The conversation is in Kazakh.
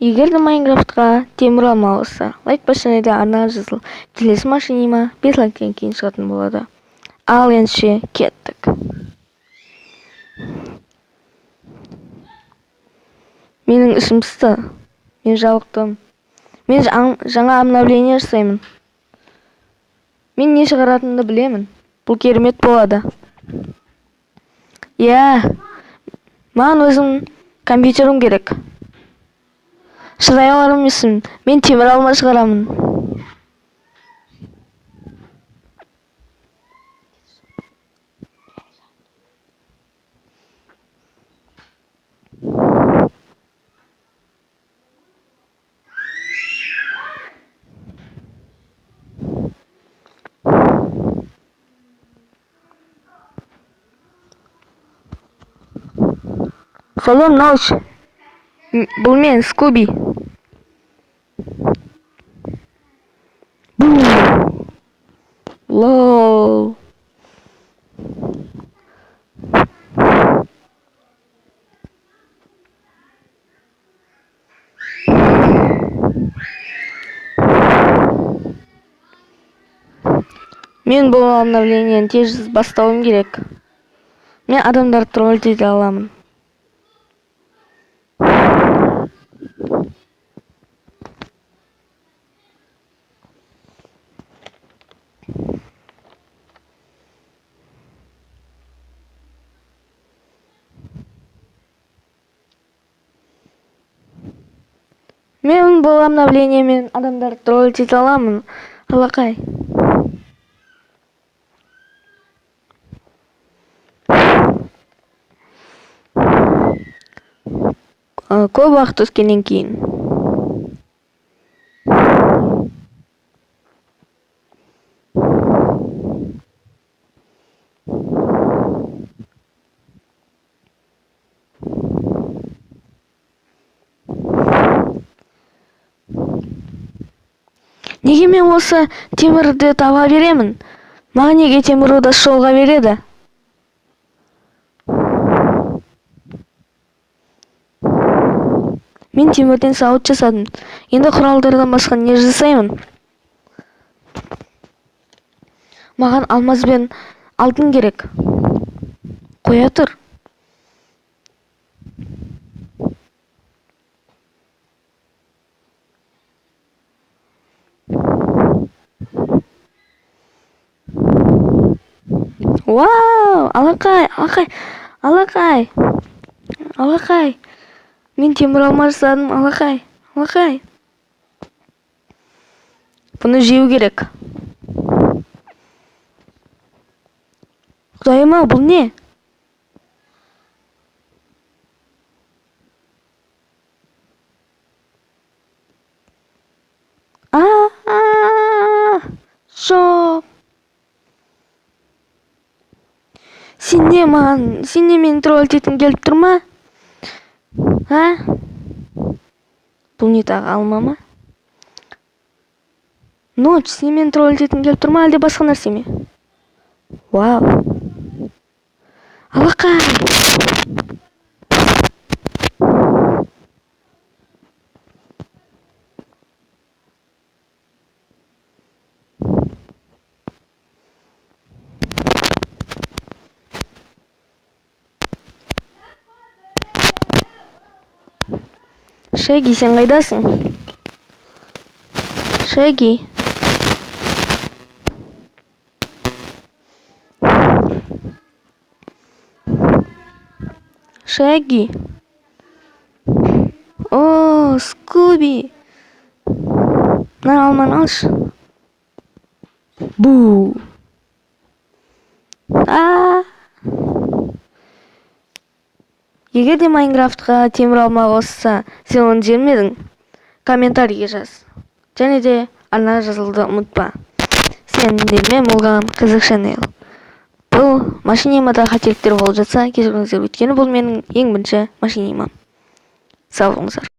Егер де Майнкрафтқа темір алма болса, лайк басып және арнаға жазыл. Келесі машинама 5 лайктен кейін шығатын болады. Ал ендеше кеттік. Менің ішім пысты. Мен жалықтым. Мен жаңа обновление жасаймын. Мен не шығаратынымды білемін. Бұл керемет болады. Маған өзім компьютерім керек. Шыдай алар емеспін. Мен темір алма шығарамын. Салам, науч. Бұл мен, Скуби. Лол. Мен бұл обновлениені тез бастауым керек. Мен адамдар тролль ете аламын. Мен бұл обновлениемен адамдар тролль ете аламын. Алақай. Көп уақыт өткеннен кейін. Неге мен осы темірді таба беремін? Маған неге темір одас жолға береді? Мен темірден сауыт жасадым. Енді құралдардан басқа не жасаймын? Маған алмаз бен алтын керек. Қоя тұр. Вау! Алақай. Мен темір алма жасадым, алақай. Бұны жеу керек. Құдайым-ау, бұл не? Жоқ. Сен не мені тролль ететін келіп тұр ма? Бұл не тағы алма ма? Ноч, сен мені тролль ететін келіп тұр ма, әлде басқа нәрсе ме? Вау. Алақай. Шеги, сен қайдасың? Шеги. О, Скуби. Алманы алшы. Бу. Егер де Майнкрафтқа темір алма қосса, сен оны жемедің, комментарийге жаз. Және де арнаға жазылуды ұмытпа. Сен де мен болған қызық Шанел. Бұл машинемада қателіктер болып жатса, кешіріңіздер, өйткені бұл менің ең бірінші машинемам. Сау болыңыздар.